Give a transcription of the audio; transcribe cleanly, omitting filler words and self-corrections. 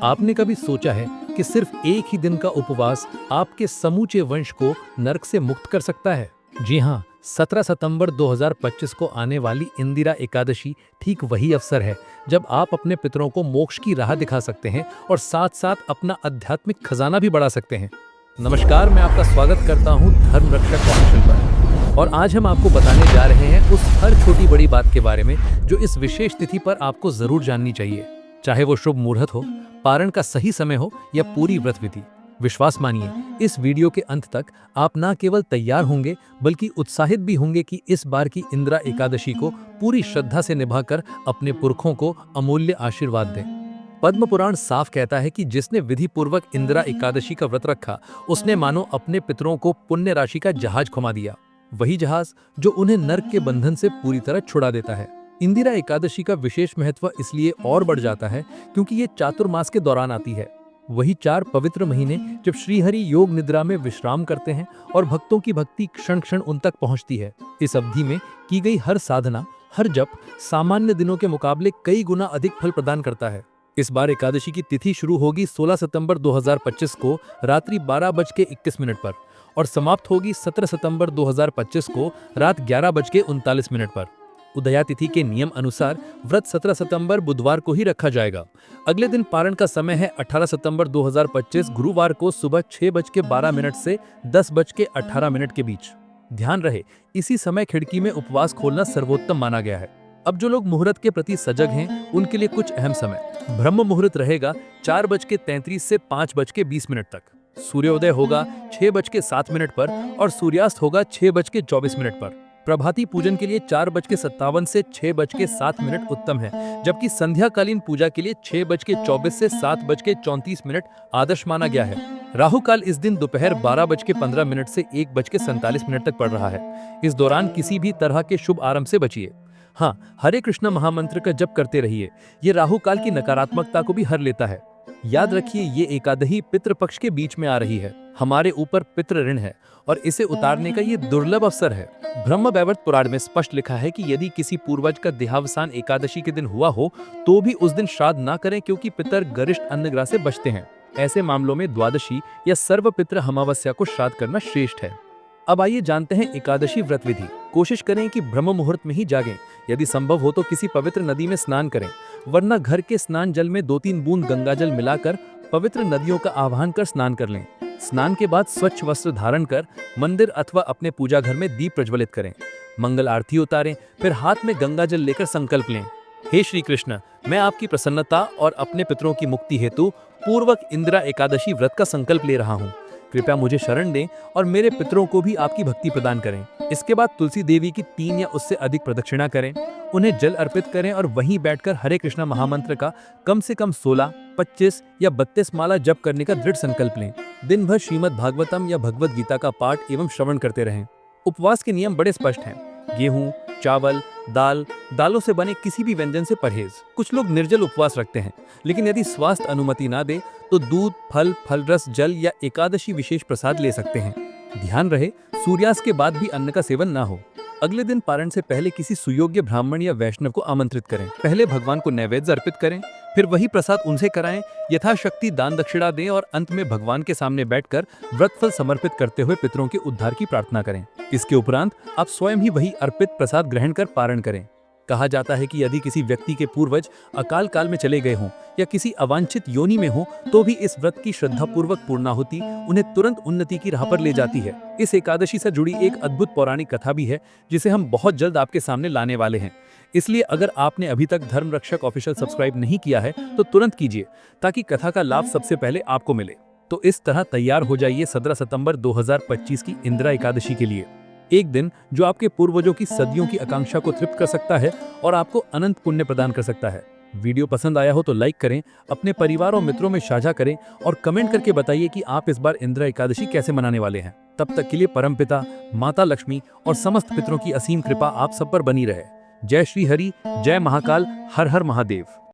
आपने कभी सोचा है कि सिर्फ एक ही दिन का उपवास आपके समूचे वंश को नरक से मुक्त कर सकता है? जी हाँ, 17 सितंबर 2025 को आने वाली इंदिरा एकादशी ठीक वही अवसर है जब आप अपने पितरों को मोक्ष की राह दिखा सकते हैं और साथ-साथ अपना आध्यात्मिक खजाना भी बढ़ा सकते हैं। नमस्कार, मैं आपका स्वागत करता हूँ धर्म रक्षक कौशल पर। और आज हम आपको बताने जा रहे हैं उस हर छोटी बड़ी बात के बारे में जो इस विशेष तिथि पर आपको जरूर जाननी चाहिए। चाहे वो शुभ मुहूर्त हो, पारण का सही समय हो या पूरी व्रत विधि। विश्वास मानिए, इस वीडियो के अंत तक आप न केवल तैयार होंगे बल्कि उत्साहित भी होंगे कि इस बार की इंदिरा एकादशी को पूरी श्रद्धा से निभाकर अपने पुरखों को अमूल्य आशीर्वाद दें। पद्म पुराण साफ कहता है कि जिसने विधि पूर्वक इंदिरा एकादशी का व्रत रखा, उसने मानो अपने पितरों को पुण्य राशि का जहाज घुमा दिया। वही जहाज जो उन्हें नर्क के बंधन से पूरी तरह छुड़ा देता है। इंदिरा एकादशी का विशेष महत्व इसलिए और बढ़ जाता है क्योंकि ये चातुर्मास के दौरान आती है। वही 4 पवित्र महीने जब श्रीहरि योग निद्रा में विश्राम करते हैं और भक्तों की भक्ति क्षण क्षण उन तक पहुंचती है। इस अवधि में की गई हर साधना, हर जप सामान्य दिनों के मुकाबले कई गुना अधिक फल प्रदान करता है। इस बार एकादशी की तिथि शुरू होगी 16 सितंबर 2025 को रात्रि 12:21 पर और समाप्त होगी 17 सितंबर 2025 को रात 11:39 पर। उदया तिथि के नियम अनुसार व्रत 17 सितंबर बुधवार को ही रखा जाएगा। अगले दिन पारण का समय है 18 सितंबर 2025 गुरुवार को सुबह 6:12 से 10:18 के बीच। ध्यान रहे, इसी समय खिड़की में उपवास खोलना सर्वोत्तम माना गया है। अब जो लोग मुहूर्त के प्रति सजग हैं, उनके लिए कुछ अहम समय। ब्रह्म मुहूर्त रहेगा 4:33 से 5:20 तक। सूर्योदय होगा 6:07 पर और सूर्यास्त होगा 6:24 पर। प्रभाती पूजन के लिए 4:57 से 6:07 उत्तम है, जबकि संध्याकालीन पूजा के लिए 6:24 से 7:34 आदर्श माना गया है। राहु काल इस दिन दोपहर 12:15 से 1:47 तक पड़ रहा है। इस दौरान किसी भी तरह के शुभ आरंभ से बचिए। हाँ, हरे कृष्ण महामंत्र का जप करते रहिए। ये राहु काल की नकारात्मकता को भी हर लेता है। याद रखिए, ये एकादशी पितृपक्ष के बीच में आ रही है। हमारे ऊपर पितृ ऋण है और इसे उतारने का ये दुर्लभ अवसर है। ब्रह्म वैवर्त पुराण में स्पष्ट लिखा है कि यदि किसी पूर्वज का देहावसान एकादशी के दिन हुआ हो तो भी उस दिन श्राद्ध न करें, क्योंकि पितर गरिष्ठ अन्नग्रह से बचते हैं। ऐसे मामलों में द्वादशी या सर्व पितृ अमावस्या को श्राद्ध करना श्रेष्ठ है। अब आइए जानते हैं एकादशी व्रत विधि। कोशिश करें कि ब्रह्म मुहूर्त में ही जागें। यदि संभव हो तो किसी पवित्र नदी में स्नान करें, वरना घर के स्नान जल में 2-3 बूंद गंगाजल मिलाकर पवित्र नदियों का आह्वान कर स्नान कर लें। स्नान के बाद स्वच्छ वस्त्र धारण कर मंदिर अथवा अपने पूजा घर में दीप प्रज्वलित करें। मंगल आरती उतारें, फिर हाथ में गंगाजल लेकर संकल्प लें, हे श्री कृष्ण, मैं आपकी प्रसन्नता और अपने पितरों की मुक्ति हेतु पूर्वक इंदिरा एकादशी व्रत का संकल्प ले रहा हूँ। कृपया मुझे शरण दें और मेरे पितरों को भी आपकी भक्ति प्रदान करें। इसके बाद तुलसी देवी की 3 या उससे अधिक प्रदक्षिणा करें, उन्हें जल अर्पित करें और वहीं बैठकर हरे कृष्णा महामंत्र का कम से कम 16, 25 या 32 माला जप करने का दृढ़ संकल्प लें। दिन भर श्रीमद् भागवतम या भगवद गीता का पाठ एवं श्रवण करते रहें। उपवास के नियम बड़े स्पष्ट हैं। गेहूं, चावल, दालों से बने किसी भी व्यंजन से परहेज। कुछ लोग निर्जल उपवास रखते हैं, लेकिन यदि स्वास्थ्य अनुमति ना दे तो दूध, फल रस, जल या एकादशी विशेष प्रसाद ले सकते हैं। ध्यान रहे, सूर्यास्त के बाद भी अन्न का सेवन ना हो। अगले दिन पारण से पहले किसी सुयोग्य ब्राह्मण या वैष्णव को आमंत्रित करें। पहले भगवान को नैवेद्य अर्पित करें, फिर वही प्रसाद उनसे कराएं। यथाशक्ति दान दक्षिणा दें और अंत में भगवान के सामने बैठकर व्रत फल समर्पित करते हुए पितरों के उद्धार की प्रार्थना करें। इसके उपरांत आप स्वयं ही वही अर्पित प्रसाद ग्रहण कर पारण करें। कहा जाता है कि यदि किसी व्यक्ति के पूर्वज अकाल काल में चले गए हों या किसी अवांछित योनि में हो तो भी इस व्रत की श्रद्धापूर्वक पूर्णाहुति उन्हें तुरंत उन्नति की राह पर ले जाती है। इस एकादशी से जुड़ी एक अद्भुत पौराणिक कथा भी है, जिसे हम बहुत जल्द आपके सामने लाने वाले हैं। इसलिए अगर आपने अभी तक धर्म रक्षक ऑफिशियल सब्सक्राइब नहीं किया है तो तुरंत कीजिए, ताकि कथा का लाभ सबसे पहले आपको मिले। तो इस तरह तैयार हो जाइए 17 सितंबर 2025 की इंदिरा एकादशी के लिए। एक दिन जो आपके पूर्वजों की सदियों की आकांक्षा को तृप्त कर सकता है और आपको अनंत पुण्य प्रदान कर सकता है। वीडियो पसंद आया हो तो लाइक करें, अपने परिवार और मित्रों में साझा करें और कमेंट करके बताइए कि आप इस बार इंदिरा एकादशी कैसे मनाने वाले हैं। तब तक के लिए परमपिता, माता लक्ष्मी और समस्त पितरों की असीम कृपा आप सब पर बनी रहे। जय श्री हरि, जय महाकाल, हर हर महादेव।